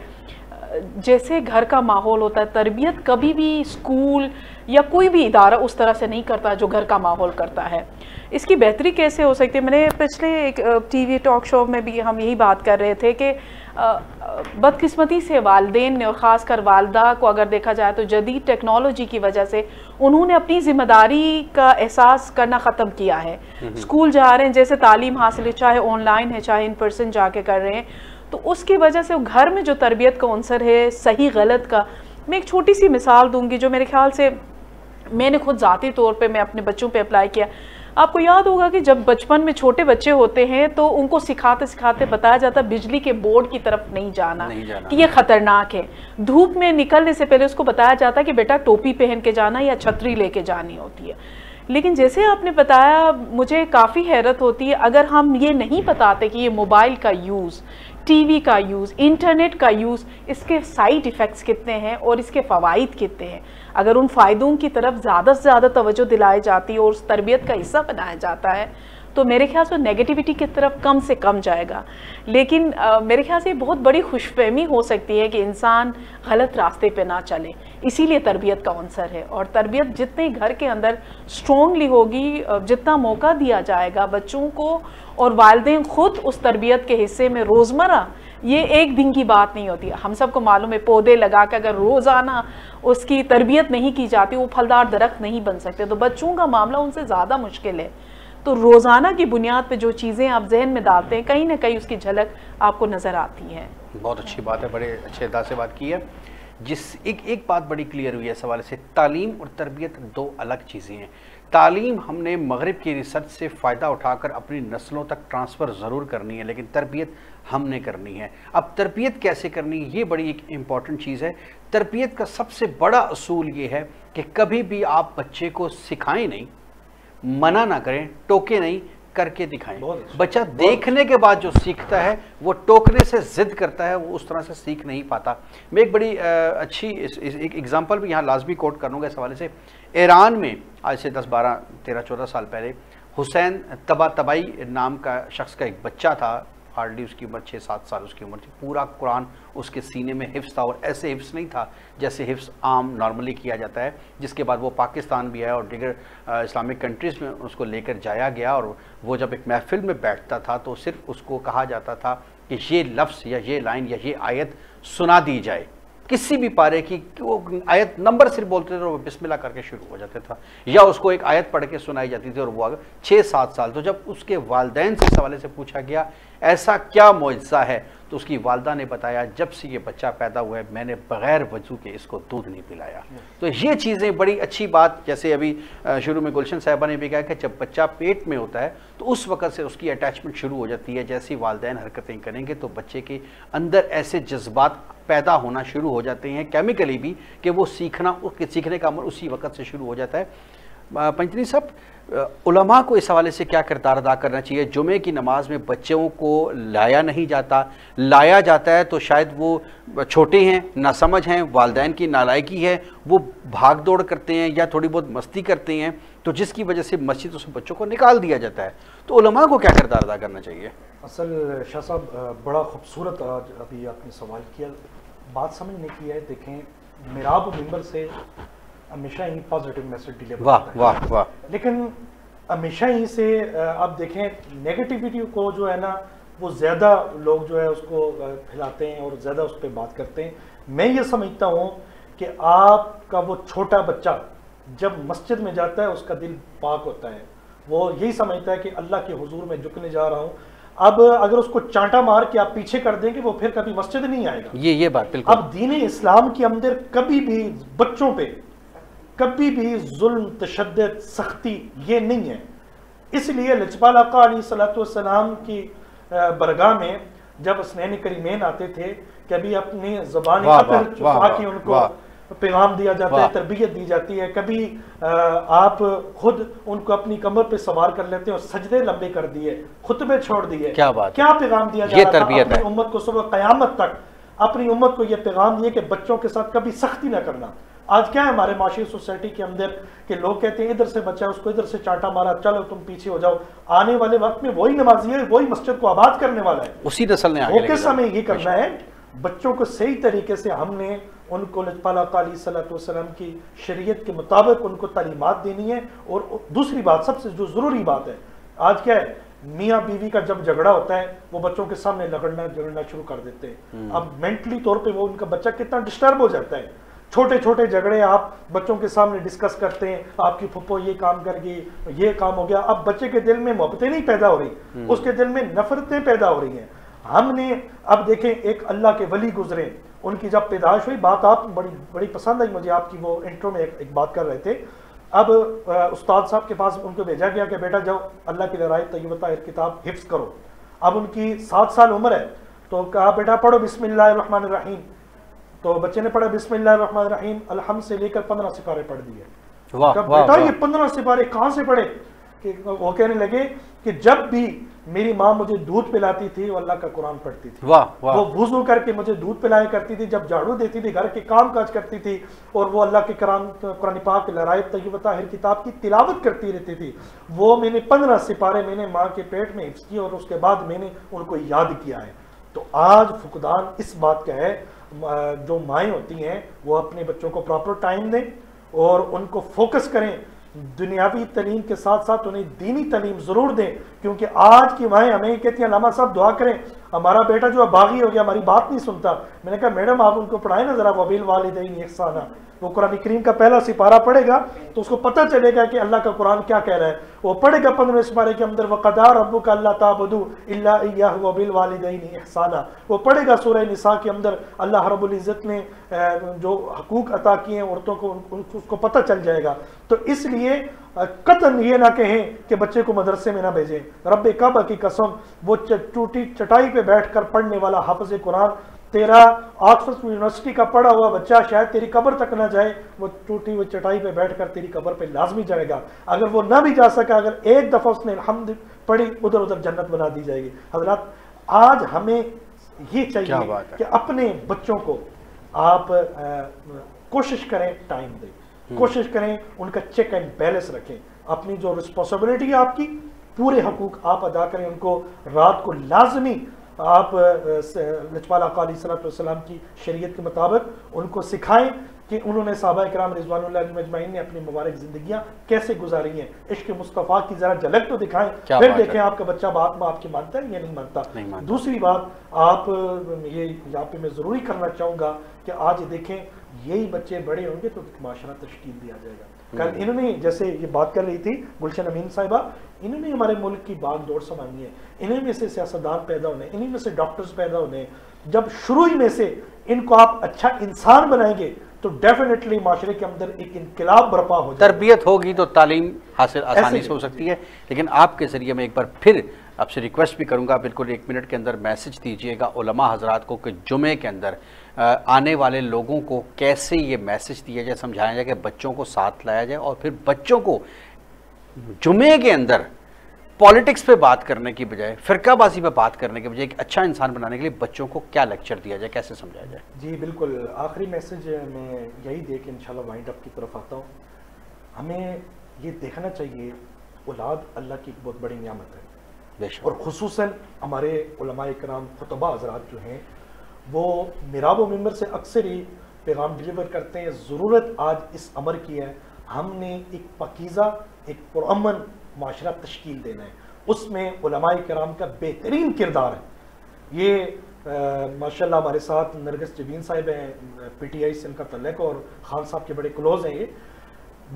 جیسے گھر کا ماحول ہوتا ہے, تربیت کبھی بھی اسکول یا کوئی بھی ادارہ اس طرح سے نہیں کرتا جو گھر کا ماحول کرتا ہے. اس کی بہتری کیسے ہو سکتی ہے؟ میں نے پچھلے ایک ٹی وی ٹاک شو میں بھی ہم یہی بات کر رہے تھے کہ بدقسمتی سے والدین نے, اور خاص کر والدہ کو اگر دیکھا جائے تو جدید ٹیکنالوجی کی وجہ سے انہوں نے اپنی ذمہ داری کا احساس کرنا ختم کیا ہے. اسکول جا رہے ہیں, جیسے تعلیم حاصل ہے, چاہے آن لائن ہے چاہے ان پرسن جا کے کر رہے ہیں, تو اس کی وجہ سے گھر میں جو تربیت کا عنصر ہے صحیح غلط کا, میں ایک چھوٹی سی مثال دوں گی جو میرے خیال سے میں نے خود ذاتی طور پہ میں اپنے بچوں پہ اپلائی کیا. آپ کو یاد ہوگا کہ جب بچپن میں چھوٹے بچے ہوتے ہیں تو ان کو سکھاتے سکھاتے بتایا جاتا ہے بجلی کے بورڈ کی طرف نہیں جانا کہ یہ خطرناک ہے. دھوپ میں نکلنے سے پہلے اس کو بتایا جاتا ہے کہ بیٹا ٹوپی پہن کے جانا یا چھتری لے کے جانی ہوتی ہے. لیکن جیسے آپ نے بتایا, مجھے کافی حیرت ہوتی ہے, اگر ہم یہ نہیں بتاتے کہ یہ موبائل کا یوز, ٹی وی کا یوز, انٹرنیٹ کا یوز, اس کے سائیڈ ایفیکٹس کتنے ہیں اور اس کے فوائد کتنے ہیں, اگر ان فائدوں کی طرف زیادہ سے زیادہ توجہ دلائی جاتی ہے اور اس تربیت کا حصہ بنایا جاتا ہے, تو میرے خیال سے نیگیٹیوٹی کی طرف کم سے کم جائے گا. لیکن میرے خیال سے یہ بہت بڑی خوش فہمی ہو سکتی ہے کہ انسان غلط راستے پہ نہ چلے. اسی لیے تربیت کا عنصر ہے, اور تربیت جتنی گھر کے اندر اسٹرانگلی ہوگی, جتنا موقع دیا جائے گا بچوں کو, اور والدین خود اس تربیت کے حصے میں روزمرہ, یہ ایک دن کی بات نہیں ہوتی. ہم سب کو معلوم ہے پودے لگا کے اگر روزانہ اس کی تربیت نہیں کی جاتی وہ پھلدار درخت نہیں بن سکتے. تو بچوں کا معاملہ ان سے زیادہ مشکل ہے. تو روزانہ کی بنیاد پہ جو چیزیں آپ ذہن میں ڈالتے ہیں, کہیں نہ کہیں اس کی جھلک آپ کو نظر آتی ہے. بہت اچھی بات ہے, بڑے اچھے انداز سے بات کی ہے. جس ایک بات بڑی کلیئر ہوئی ہے اس حوالے سے, تعلیم اور تربیت دو الگ چیزیں ہیں. تعلیم ہم نے مغرب کی ریسرچ سے فائدہ اٹھا کر اپنی نسلوں تک ٹرانسفر ضرور کرنی ہے, لیکن تربیت ہم نے کرنی ہے. اب تربیت کیسے کرنی, یہ بڑی ایک امپورٹنٹ چیز ہے. تربیت کا سب سے بڑا اصول یہ ہے کہ کبھی بھی آپ بچے کو سکھائیں نہیں, منع نہ کریں, ٹوکے نہیں, کر کے دکھائیں. بچہ دیکھنے کے بعد جو سیکھتا ہے وہ ٹوکنے سے ضد کرتا ہے, وہ اس طرح سے سیکھ نہیں پاتا. میں ایک بڑی اچھی ایک ایگزامپل بھی یہاں لازمی کوٹ کروں گا اس حوالے سے. ایران میں آج سے 10 12 13 14 سال پہلے حسین طباطبائی نام کا شخص کا ایک بچہ تھا, ہارڈلی اس کی عمر 6 7 سال اس کی عمر تھی. پورا قرآن اس کے سینے میں حفظ تھا, اور ایسے حفظ نہیں تھا جیسے حفظ عام نارملی کیا جاتا ہے. جس کے بعد وہ پاکستان بھی ہے اور دیگر اسلامک کنٹریز میں اس کو لے کر جایا گیا, اور وہ جب ایک محفل میں بیٹھتا تھا تو صرف اس کو کہا جاتا تھا کہ یہ لفظ یا یہ لائن یا یہ آیت سنا دی جائے, کسی بھی پارے کی. وہ آیت نمبر صرف بولتے تھے اور وہ بسم اللہ کر کے شروع ہو جاتا تھا, یا اس کو ایک آیت پڑھ کے سنائی جاتی تھی, اور وہ 6 7 سال. تو جب اس کے والدین سے اس حوالے سے پوچھا گیا ایسا کیا معجزہ ہے, تو اس کی والدہ نے بتایا جب سے یہ بچہ پیدا ہوا ہے میں نے بغیر وضو کے اس کو دودھ نہیں پلایا. تو یہ چیزیں بڑی اچھی بات, جیسے ابھی شروع میں گلشن صاحبہ نے بھی کہا کہ جب بچہ پیٹ میں ہوتا ہے تو اس وقت سے اس کی اٹیچمنٹ شروع ہو جاتی ہے. جیسی والدین حرکتیں کریں گے تو بچے کے اندر ایسے جذبات پیدا ہونا شروع ہو جاتے ہیں کیمیکلی بھی, کہ وہ سیکھنے کا عمل اسی وقت سے شروع ہو جاتا ہے. پنجتنی صاحب, علماء کو اس حوالے سے کیا کردار ادا کرنا چاہیے؟ جمعے کی نماز میں بچوں کو لایا نہیں جاتا, لایا جاتا ہے تو شاید وہ چھوٹے ہیں, ناسمجھ ہیں, والدین کی نالائکی ہے, وہ بھاگ دوڑ کرتے ہیں یا تھوڑی بہت مستی کرتے ہیں, تو جس کی وجہ سے مسجد سے بچوں کو نکال دیا جاتا ہے. تو علماء کو کیا کردار ادا کرنا چاہیے؟ اصل شاہ صاحب بڑا خوبصورت آج ابھی آپ نے سوال کیا، بات سمجھنے کی ہے. دیکھیں محراب و منبر سے ہمیشہ ہی پازیٹیو میسج ڈلیور ہوتا ہے، واہ واہ، لیکن ہمیشہ ہی سے آپ دیکھیں نیگیٹیوٹی کو جو ہے نا وہ زیادہ لوگ جو ہے اس کو پھیلاتے ہیں اور زیادہ اس پہ بات کرتے ہیں. میں یہ سمجھتا ہوں کہ آپ کا وہ چھوٹا بچہ جب مسجد میں جاتا ہے اس کا دل پاک ہوتا ہے، وہ یہی سمجھتا ہے کہ اللہ کے حضور میں جھکنے جا رہا ہوں. اب اگر اس کو چانٹا مار کے آپ پیچھے کر دیں گے وہ پھر کبھی مسجد نہیں آئے گا. یہ بات بالکل. اب دین اسلام کے اندر کبھی بھی بچوں پہ کبھی بھی ظلم، تشدد، سختی یہ نہیں ہے. اس لیے لجپال آقا علیہ الصلوۃ والسلام کی برگاہ میں جب حسنین کریمین آتے تھے کبھی اپنی زبان قطر چھپا کے ان کو پیغام دیا جاتا ہے، تربیت دی جاتی ہے. کبھی آپ خود ان کو اپنی کمر پہ سوار کر لیتے ہیں اور سجدے لمبے کر دیے، خطبے چھوڑ دیے. کیا پیغام دیا جاتا ہے اپنی امت کو؟ صبح قیامت تک اپنی امت کو یہ پیغام دیے کہ بچوں کے ساتھ کبھی سختی نہ کرنا. آج کیا ہے ہمارے معاشی سوسائٹی کے اندر کہ لوگ کہتے ہیں ادھر سے بچہ اس کو ادھر سے چانٹا مارا، چلو تم پیچھے ہو جاؤ. آنے والے وقت میں وہی نمازی ہے، وہی مسجد کو آباد کرنے والا ہے. اسی نسل نے فوکس ہمیں یہ کرنا ہے، بچوں کو صحیح طریقے سے ہم نے ان کو لجپال آقا علیہ الصلوۃ والسلام کی شریعت کے مطابق ان کو تعلیمات دینی ہے. اور دوسری بات سب سے جو ضروری بات ہے، آج کیا ہے میاں بیوی کا جب جھگڑا ہوتا ہے وہ بچوں کے سامنے جھگڑنا شروع کر دیتے ہیں. اب مینٹلی طور پہ وہ ان کا بچہ کتنا ڈسٹرب ہو جاتا ہے. چھوٹے چھوٹے جھگڑے آپ بچوں کے سامنے ڈسکس کرتے ہیں، آپ کی پھپھو یہ کام کر گئی، یہ کام ہو گیا. اب بچے کے دل میں محبتیں نہیں پیدا ہو رہی، اس کے دل میں نفرتیں پیدا ہو رہی ہیں. ہم نے اب دیکھیں ایک اللہ کے ولی گزرے، ان کی جب پیدائش ہوئی، بات آپ بڑی پسند آئی مجھے، آپ کی وہ انٹرو میں ایک بات کر رہے تھے. اب استاد صاحب کے پاس ان کو بھیجا گیا کہ بیٹا جاؤ اللہ کی لڑائی طیبہ طاہر کتاب حفظ کرو. اب ان کی 7 سال عمر ہے تو کہا بیٹا پڑھو بسم اللہ الرحمن الرحیم. تو بچے نے پڑھا بسم اللہ الرحمن الرحیم، الحمد سے لے کر 15 سپارے پڑھ دیے. بیٹا یہ 15 سپارے کہاں سے پڑھے؟ کہ وہ کہنے لگے کہ جب بھی میری ماں مجھے دودھ پلاتی تھی وہ اللہ کا قرآن پڑھتی تھی، وہ وضو کر کے مجھے دودھ پلایا کرتی تھی، جب جھاڑو دیتی تھی گھر کے کام کاج کرتی تھی اور وہ اللہ کے قرآن پاک لڑائی طیبہ طاہر کتاب کی تلاوت کرتی رہتی تھی. وہ میں نے 15 سپارے میں نے ماں کے پیٹ میں حفظ کیے اور اس کے بعد میں نے ان کو یاد کیا ہے. تو آج فقدان اس بات کا ہے. جو مائیں ہوتی ہیں وہ اپنے بچوں کو پراپر ٹائم دیں اور ان کو فوکس کریں. دنیاوی تعلیم کے ساتھ ساتھ انہیں دینی تعلیم ضرور دیں، کیونکہ آج کی مائیں ہمیں کہتی ہیں علامہ صاحب دعا کریں، ہمارا بیٹا جو ہے باغی ہو گیا، ہماری بات نہیں سنتا. میں نے کہا میڈم آپ ان کو پڑھائیں نا ذرا وبالوالدین احسانا. وہ قرآن کریم کا پہلا سپارہ پڑھے گا تو اس کو پتہ چلے گا کہ اللہ کا قرآن کیا کہہ رہا ہے. وہ پڑھے گا 15 سپارے کے اندر وَقَضَىٰ رَبُّكَ أَلَّا تَعْبُدُوا إِلَّا إِيَّاهُ وَبِالْوَالِدَيْنِ إِحْسَانًا. وہ پڑھے گا سورہ نساء کے اندر اللہ رب العزت نے جو حقوق عطا کیے ہیں عورتوں کو اس کو پتہ چل جائے گا. تو اس لیے قطعاً یہ نہ کہیں کہ بچے کو مدرسے میں نہ بھیجیں. رب کعبہ کی قسم وہ ٹوٹی چٹائی پہ بیٹھ کر پڑھنے والا حافظ قرآن تیرا آکسفورڈ یونیورسٹی کا پڑھا ہوا بچہ شاید تیری قبر تک نہ جائے، وہ ٹوٹی ہوئی چٹائی پہ بیٹھ کر تیری قبر پہ لازمی جائے گا. اگر وہ نہ بھی جا سکا، اگر ایک دفعہ اس نے الحمد پڑھی ادھر ادھر جنت بنا دی جائے گی. حضرات آج ہمیں یہ چاہیے کہ اپنے بچوں کو آپ کوشش کریں ٹائم دیں، کوشش کریں ان کا چیک اینڈ بیلنس رکھیں. اپنی جو رسپانسبلٹی ہے آپ کی پورے حقوق آپ ادا کریں. ان کو رات کو لازمی آپ لجپال آقا علیہ الصلوۃ والسلام کی شریعت کے مطابق ان کو سکھائیں کہ انہوں نے صحابہ کرام رضوان اللہ علیہم اجمعین نے اپنی مبارک زندگیاں کیسے گزاری ہیں. عشق مصطفیٰ کی ذرا جھلک تو دکھائیں، پھر دیکھیں آپ کا بچہ بات میں آپ کی مانتا ہے یا نہیں مانتا. دوسری بات آپ یہ یہاں پہ میں ضروری کرنا چاہوں گا کہ آج دیکھیں یہی بچے بڑے ہوں گے تو معاشرہ تشکیل دیا جائے گا. کل انہوں نے جیسے یہ بات کر رہی تھی گلشن امین صاحبہ، انہوں نے ہمارے ملک کی باغ دوڑ سنبھالنی ہے. انہیں میں سے سیاستدان پیدا ہونے، انہیں میں سے ڈاکٹرز پیدا ہونے. جب شروع ہی میں سے ان کو آپ اچھا انسان بنائیں گے تو ڈیفینیٹلی معاشرے کے اندر ایک انقلاب برپا ہو جائے. تربیت ہوگی تو تعلیم حاصل آسانی سے ہو سکتی ہے. لیکن آپ کے ذریعے میں ایک بار پھر آپ سے ریکویسٹ بھی کروں گا، بالکل 1 منٹ کے اندر میسج دیجئے گا علماء حضرات کو کہ جمعے کے اندر آنے والے لوگوں کو کیسے یہ میسج دیا جائے، سمجھایا جائے کہ بچوں کو ساتھ لایا جائے اور پھر بچوں کو جمعے کے اندر پالیٹکس پہ بات کرنے کی بجائے، فرقہ بازی پہ بات کرنے کے بجائے ایک اچھا انسان بنانے کے لیے بچوں کو کیا لیکچر دیا جائے، کیسے سمجھایا جائے؟ جی بالکل، آخری میسج میں یہی دے کے انشاءاللہ وائنڈ اپ کی طرف آتا ہوں. ہمیں یہ دیکھنا چاہیے اولاد اللہ کی ایک بہت بڑی نعمت ہے. اور خصوصاً ہمارے علماء کرام خطبہ حضرات جو ہیں وہ محراب و منبر سے اکثر ہی پیغام ڈیلیور کرتے ہیں. ضرورت آج اس امر کی ہے, ہم نے ایک پاکیزہ ایک پرامن معاشرہ تشکیل دینا ہے, اس میں علماء کرام کا بہترین کردار ہے. یہ ماشاءاللہ ہمارے ساتھ نرگس جبین صاحب ہیں, پی ٹی آئی سے ان کا تعلق اور خان صاحب کے بڑے کلوز ہیں. یہ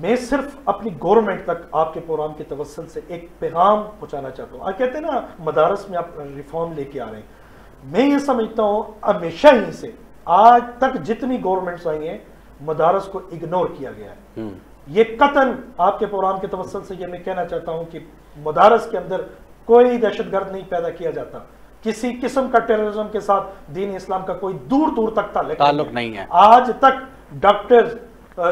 میں صرف اپنی گورنمنٹ تک آپ کے پروگرام کے توسل سے ایک پیغام پہنچانا چاہتا ہوں. آپ کہتے ہیں نا مدارس میں آپ ریفارم لے کے آ رہے ہیں, میں یہ سمجھتا ہوں ہمیشہ ہی سے آج تک جتنی گورنمنٹس آئی ہیں مدارس کو اگنور کیا گیا ہے. یہ قطعاً آپ کے پروگرام کے توسل سے یہ میں کہنا چاہتا ہوں کہ مدارس کے اندر کوئی دہشت گرد نہیں پیدا کیا جاتا, کسی قسم کا ٹیررزم کے ساتھ دین اسلام کا کوئی دور دور تک تعلق نہیں ہے. آج تک ڈاکٹر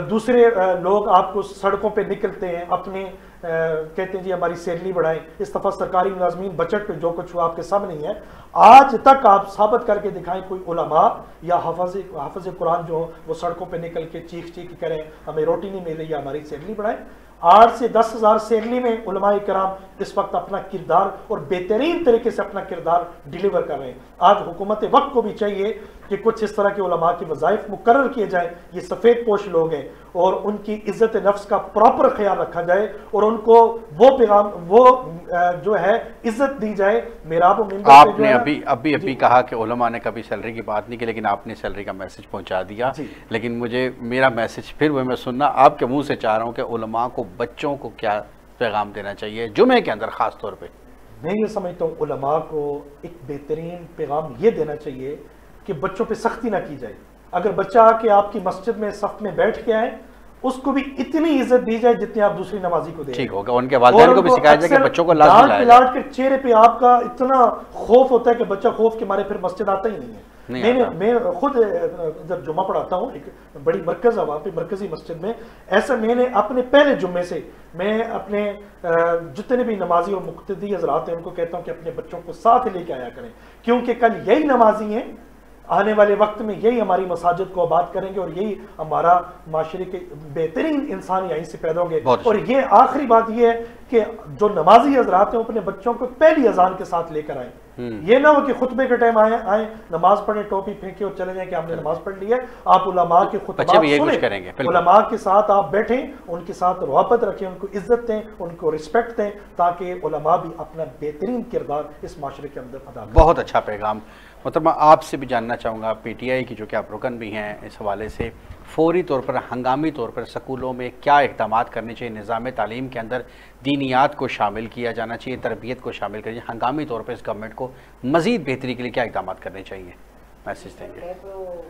دوسرے لوگ آپ کو سڑکوں پہ نکلتے ہیں اپنے کہتے ہیں جی ہماری سیلری بڑھائیں, اس دفعہ سرکاری ملازمین بجٹ پہ جو کچھ ہوا آپ کے سامنے ہی ہے. آج تک آپ ثابت کر کے دکھائیں کوئی علماء یا حافظ قرآن جو وہ سڑکوں پہ نکل کے چیخ کریں ہمیں روٹی نہیں مل رہی یا ہماری سیلری بڑھائیں. 8 سے 10,000 سیلری میں علماء کرام اس وقت اپنا کردار اور بہترین طریقے سے اپنا کردار ڈیلیور کر رہے ہیں. آج حکومت وقت کو بھی چاہیے کہ کچھ اس طرح کے علماء کے وظائف مقرر کیے جائیں. یہ سفید پوش لوگ ہیں اور ان کی عزت نفس کا پراپر خیال رکھا جائے اور ان کو وہ پیغام وہ جو ہے عزت دی جائے. محراب و منبر آپ نے ابھی کہا کہ علماء نے کبھی سیلری کی بات نہیں کی, لیکن آپ نے سیلری کا میسج پہنچا دیا. لیکن مجھے میرا میسج پھر وہ میں سننا آپ کے منہ سے چاہ رہا ہوں کہ علماء کو بچوں کو کیا پیغام دینا چاہیے جمعے کے اندر خاص طور پہ. میں یہ سمجھتا ہوں علماء کو ایک بہترین پیغام یہ دینا چاہیے کہ بچوں پہ سختی نہ کی جائے. اگر بچہ آ کے آپ کی مسجد میں صف میں بیٹھ کے آئے اس کو بھی اتنی عزت دی جائے جتنی آپ دوسری نمازی کو دیں. ٹھیک ہوگا, ان کے والدین کو بھی سکھایا جائے کہ بچوں کو لازمی لایا جائے. کے چہرے پہ آپ کا اتنا خوف ہوتا ہے کہ بچہ خوف کے مارے پھر مسجد آتا ہی نہیں ہے. میں خود جب جمعہ پڑھاتا ہوں ایک بڑی مرکز ہے وہاں پہ مرکزی مسجد میں, ایسا میں نے اپنے پہلے جمعے سے میں اپنے جتنے بھی نمازی اور مقتدی حضرات ہیں ان کو کہتا ہوں کہ اپنے بچوں کو ساتھ لے کے آیا کریں, کیونکہ کل یہی نمازی ہیں آنے والے وقت میں یہی ہماری مساجد کو آباد کریں گے اور یہی ہمارا معاشرے کے بہترین انسان یہیں سے پیدا ہوں گے. اور یہ آخری بات یہ ہے کہ جو نمازی حضرات ہیں اپنے بچوں کو پہلی اذان کے ساتھ لے کر آئیں. یہ نہ ہو کہ خطبے کے ٹائم آئیں نماز پڑھیں ٹوپی پھینکے اور چلے جائیں کہ ہم نے نماز پڑھ لی ہے. آپ علماء کے خطبات سنیں, علماء کے ساتھ آپ بیٹھیں, ان کے ساتھ رحبت رکھیں, ان کو عزت دیں, ان کو رسپیکٹ دیں, تاکہ علماء بھی اپنا بہترین کردار اس معاشرے کے اندر ادا کریں. بہت اچھا پیغام. محترمہ آپ سے بھی جاننا چاہوں گا, پی ٹی آئی کی جو کہ آپ رکن بھی ہیں, اس حوالے سے فوری طور پر ہنگامی طور پر سکولوں میں کیا اقدامات کرنے چاہیے؟ نظام تعلیم کے اندر دینیات کو شامل کیا جانا چاہیے, تربیت کو شامل کرنا چاہیے. ہنگامی طور پر اس گورنمنٹ کو مزید بہتری کے لیے کیا اقدامات کرنے چاہیے؟ میسج دیں گے. میں تو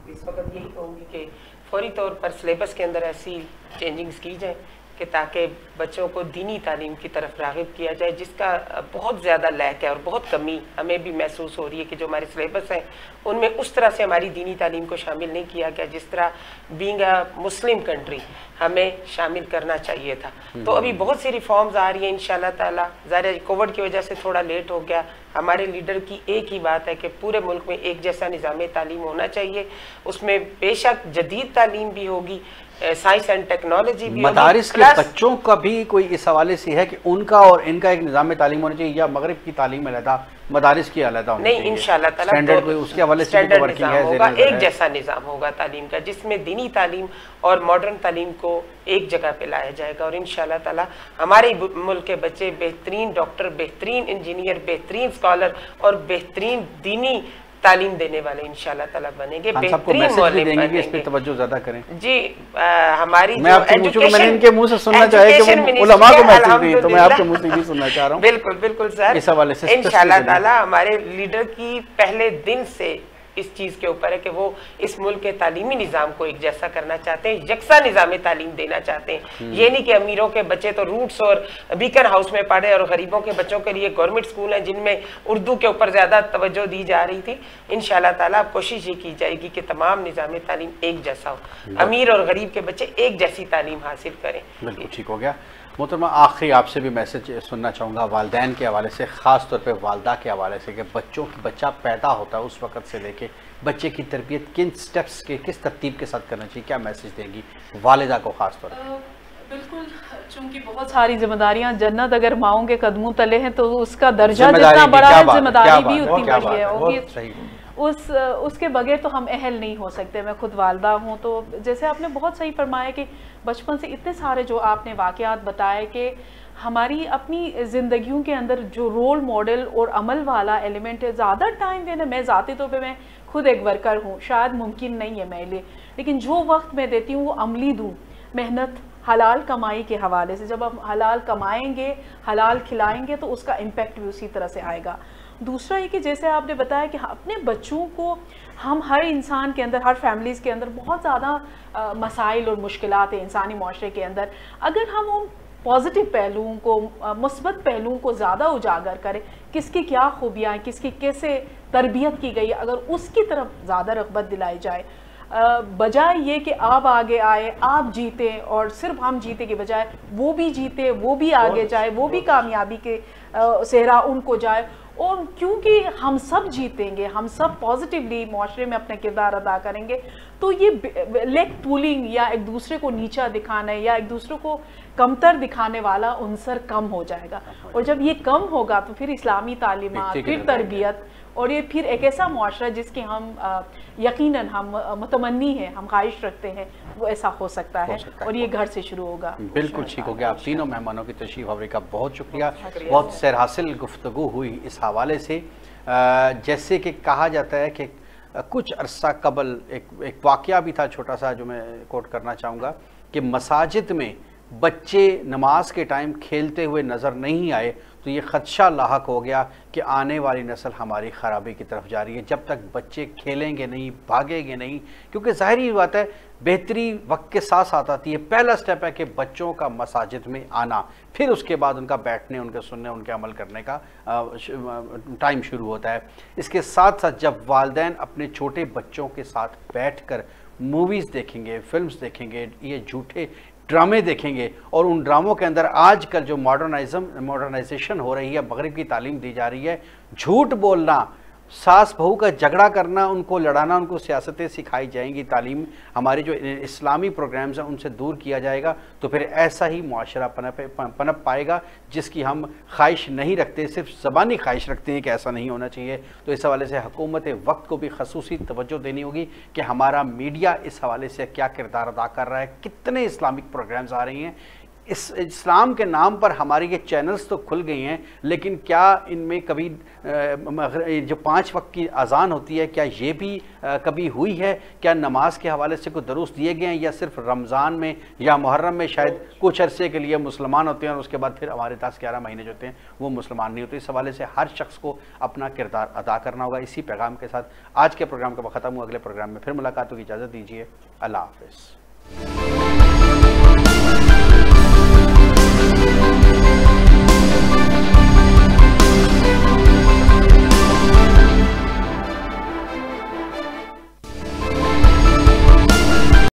اس وقت یہی کہوں گی کہ فوری طور پر سلیبس کے اندر ایسی چینجنگز کی جائیں کہ تاکہ بچوں کو دینی تعلیم کی طرف راغب کیا جائے, جس کا بہت زیادہ لیک ہے اور بہت کمی ہمیں بھی محسوس ہو رہی ہے کہ جو ہمارے سلیبس ہیں ان میں اس طرح سے ہماری دینی تعلیم کو شامل نہیں کیا گیا جس طرح بینگ اے مسلم کنٹری ہمیں شامل کرنا چاہیے تھا. تو ابھی بہت سی ریفارمز آ رہی ہیں انشاءاللہ تعالیٰ. ظاہر کووڈ کی وجہ سے تھوڑا لیٹ ہو گیا. ہمارے لیڈر کی ایک ہی بات ہے کہ پورے ملک میں ایک جیسا نظام تعلیم ہونا چاہیے. اس میں بے شک جدید تعلیم بھی ہوگی, سائنس اینڈ ٹیکنالوجی بھی. مدارس کے بچوں کا بھی کوئی اس حوالے سے ہے کہ ان کا اور ان کا ایک نظام تعلیم ہونا چاہیے, یا مغرب کی تعلیم علیحدہ مدارس کی علیحدہ ہونا چاہیے؟ نہیں, انشاءاللہ تعالیٰ اسٹینڈرڈ کوئی اس کے حوالے سے نظام ہوگا, ایک جیسا نظام ہوگا تعلیم کا, جس میں دینی تعلیم اور ماڈرن تعلیم کو ایک جگہ پہ لایا جائے گا. اور انشاءاللہ تعالیٰ ہمارے ملک کے بچے بہترین ڈاکٹر, بہترین انجینئر, بہترین اسکالر اور بہترین دینی تعلیم دینے والے انشاءاللہ تعالیٰ بنیں گے, بہترین مولوی بنیں گے. اس پہ توجہ زیادہ کریں. جی ہماری میں آپ کے ان کے منہ سے سننا چاہے کہ وہ علماء کو میسج دیں, تو میں آپ کے منہ سے بھی سننا چاہ رہا ہوں. بالکل بالکل سر, اس حوالے سے انشاءاللہ تعالیٰ ہمارے لیڈر کی پہلے دن سے اس چیز کے اوپر ہے کہ وہ اس ملک کے تعلیمی نظام کو ایک جیسا کرنا چاہتے ہیں, یکساں نظام تعلیم دینا چاہتے ہیں. یہ نہیں کہ امیروں کے بچے تو روٹس اور بیکن ہاؤس میں پڑھے اور غریبوں کے بچوں کے لیے گورنمنٹ اسکول ہیں جن میں اردو کے اوپر زیادہ توجہ دی جا رہی تھی. انشاءاللہ تعالیٰ کوشش یہ کی جائے گی کہ تمام نظام تعلیم ایک جیسا ہو, امیر اور غریب کے بچے ایک جیسی تعلیم حاصل کریں. بالکل ٹھیک ہو گیا. محترمہ آخری آپ سے بھی میسج سننا چاہوں گا والدین کے حوالے سے, خاص طور پہ والدہ کے حوالے سے, کہ بچہ پیدا ہوتا ہے اس وقت سے لے کے بچے کی تربیت کن سٹیپس کے کس ترتیب کے ساتھ کرنا چاہیے, کیا میسج دیں گی والدہ کو خاص طور پر؟ بالکل بچوں کی بہت ساری ذمہ داریاں، جنت اگر ماؤں کے قدموں تلے ہیں تو اس کا درجہ جتنا بڑا ہے ذمہ داری بھی اتنی بڑی ہے، اس کے بغیر تو ہم اہل نہیں ہو سکتے. میں خود والدہ ہوں، تو جیسے آپ نے بہت صحیح فرمایا کہ بچپن سے اتنے سارے جو آپ نے واقعات بتائے کہ ہماری اپنی زندگیوں کے اندر جو رول ماڈل اور عمل والا ایلیمنٹ ہے، زیادہ ٹائم دینا، میں ذاتی طور پہ میں خود ایک ورکر ہوں، شاید ممکن نہیں ہے میرے لیے، لیکن جو وقت میں دیتی ہوں وہ عملی دوں، محنت حلال کمائی کے حوالے سے. جب ہم حلال کمائیں گے، حلال کھلائیں گے تو اس کا امپیکٹ بھی اسی طرح سے آئے گا. دوسرا یہ کہ جیسے آپ نے بتایا کہ اپنے بچوں کو ہم ہر انسان کے اندر، ہر فیملیز کے اندر بہت زیادہ مسائل اور مشکلات ہیں انسانی معاشرے کے اندر. اگر ہم ان پازیٹیو پہلوؤں کو، مثبت پہلوؤں کو زیادہ اجاگر کریں، کس کی کیا خوبیاں ہیں، کس کی کیسے تربیت کی گئی، اگر اس کی طرف زیادہ رغبت دلائی جائے، بجائے یہ کہ آپ آگے آئے، آپ جیتے اور صرف ہم جیتے کے بجائے وہ بھی جیتے، وہ بھی آگے جائے، وہ بھی کامیابی کے صحرا ان کو جائے. اور کیونکہ ہم سب جیتیں گے، ہم سب پازیٹیولی معاشرے میں اپنا کردار ادا کریں گے، تو یہ لیگ پولنگ یا ایک دوسرے کو نیچا دکھانا یا ایک دوسرے کو کمتر دکھانے والا عنصر کم ہو جائے گا. اور جب یہ کم ہوگا تو پھر اسلامی تعلیمات، پھر تربیت، اور یہ پھر ایک ایسا معاشرہ جس کی ہم یقیناً ہم متمنی ہیں، ہم خواہش رکھتے ہیں، وہ ایسا ہو سکتا ہے. اور یہ گھر سے شروع ہوگا. بالکل ٹھیک ہو گیا. آپ تینوں مہمانوں کی تشریف آوری کا بہت شکریہ. بہت سیر حاصل گفتگو ہوئی اس حوالے سے. جیسے کہ کہا جاتا ہے کہ کچھ عرصہ قبل ایک واقعہ بھی تھا چھوٹا سا جو میں کوٹ کرنا چاہوں گا کہ مساجد میں بچے نماز کے ٹائم کھیلتے ہوئے نظر نہیں آئے تو یہ خدشہ لاحق ہو گیا کہ آنے والی نسل ہماری خرابی کی طرف جا رہی ہے. جب تک بچے کھیلیں گے نہیں، بھاگیں گے نہیں، کیونکہ ظاہری بات ہے بہتری وقت کے ساتھ ساتھ آتی ہے. پہلا سٹیپ ہے کہ بچوں کا مساجد میں آنا، پھر اس کے بعد ان کا بیٹھنے، ان کے سننے، ان کے عمل کرنے کا ٹائم شروع ہوتا ہے. اس کے ساتھ ساتھ جب والدین اپنے چھوٹے بچوں کے ساتھ بیٹھ کر موویز دیکھیں گے، فلمز دیکھیں گے، یہ جھوٹے ڈرامے دیکھیں گے، اور ان ڈراموں کے اندر آج کل جو ماڈرنائزیشن ہو رہی ہے، مغرب کی تعلیم دی جا رہی ہے، جھوٹ بولنا، ساس بہو کا جھگڑا کرنا، ان کو لڑانا، ان کو سیاستیں سکھائی جائیں گی، تعلیم ہمارے جو اسلامی پروگرامز ہیں ان سے دور کیا جائے گا، تو پھر ایسا ہی معاشرہ پنپ پائے گا جس کی ہم خواہش نہیں رکھتے، صرف زبانی خواہش رکھتے ہیں کہ ایسا نہیں ہونا چاہیے. تو اس حوالے سے حکومت وقت کو بھی خصوصی توجہ دینی ہوگی کہ ہمارا میڈیا اس حوالے سے کیا کردار ادا کر رہا ہے. کتنے اسلامک پروگرامز آ رہی ہیں، اسلام کے نام پر ہماری یہ چینلز تو کھل گئی ہیں، لیکن کیا ان میں کبھی جو 5 وقت کی اذان ہوتی ہے کیا یہ بھی کبھی ہوئی ہے؟ کیا نماز کے حوالے سے کوئی دروس دیے گئے ہیں، یا صرف رمضان میں یا محرم میں شاید کچھ عرصے کے لیے مسلمان ہوتے ہیں اور اس کے بعد پھر ہمارے 10-11 مہینے جو ہوتے ہیں وہ مسلمان نہیں ہوتے؟ اس حوالے سے ہر شخص کو اپنا کردار ادا کرنا ہوگا. اسی پیغام کے ساتھ آج کے پروگرام کا ختم ہوا. اگلے پروگرام میں پھر ملاقات ہوگی. اجازت دیجیے. اللہ حافظ.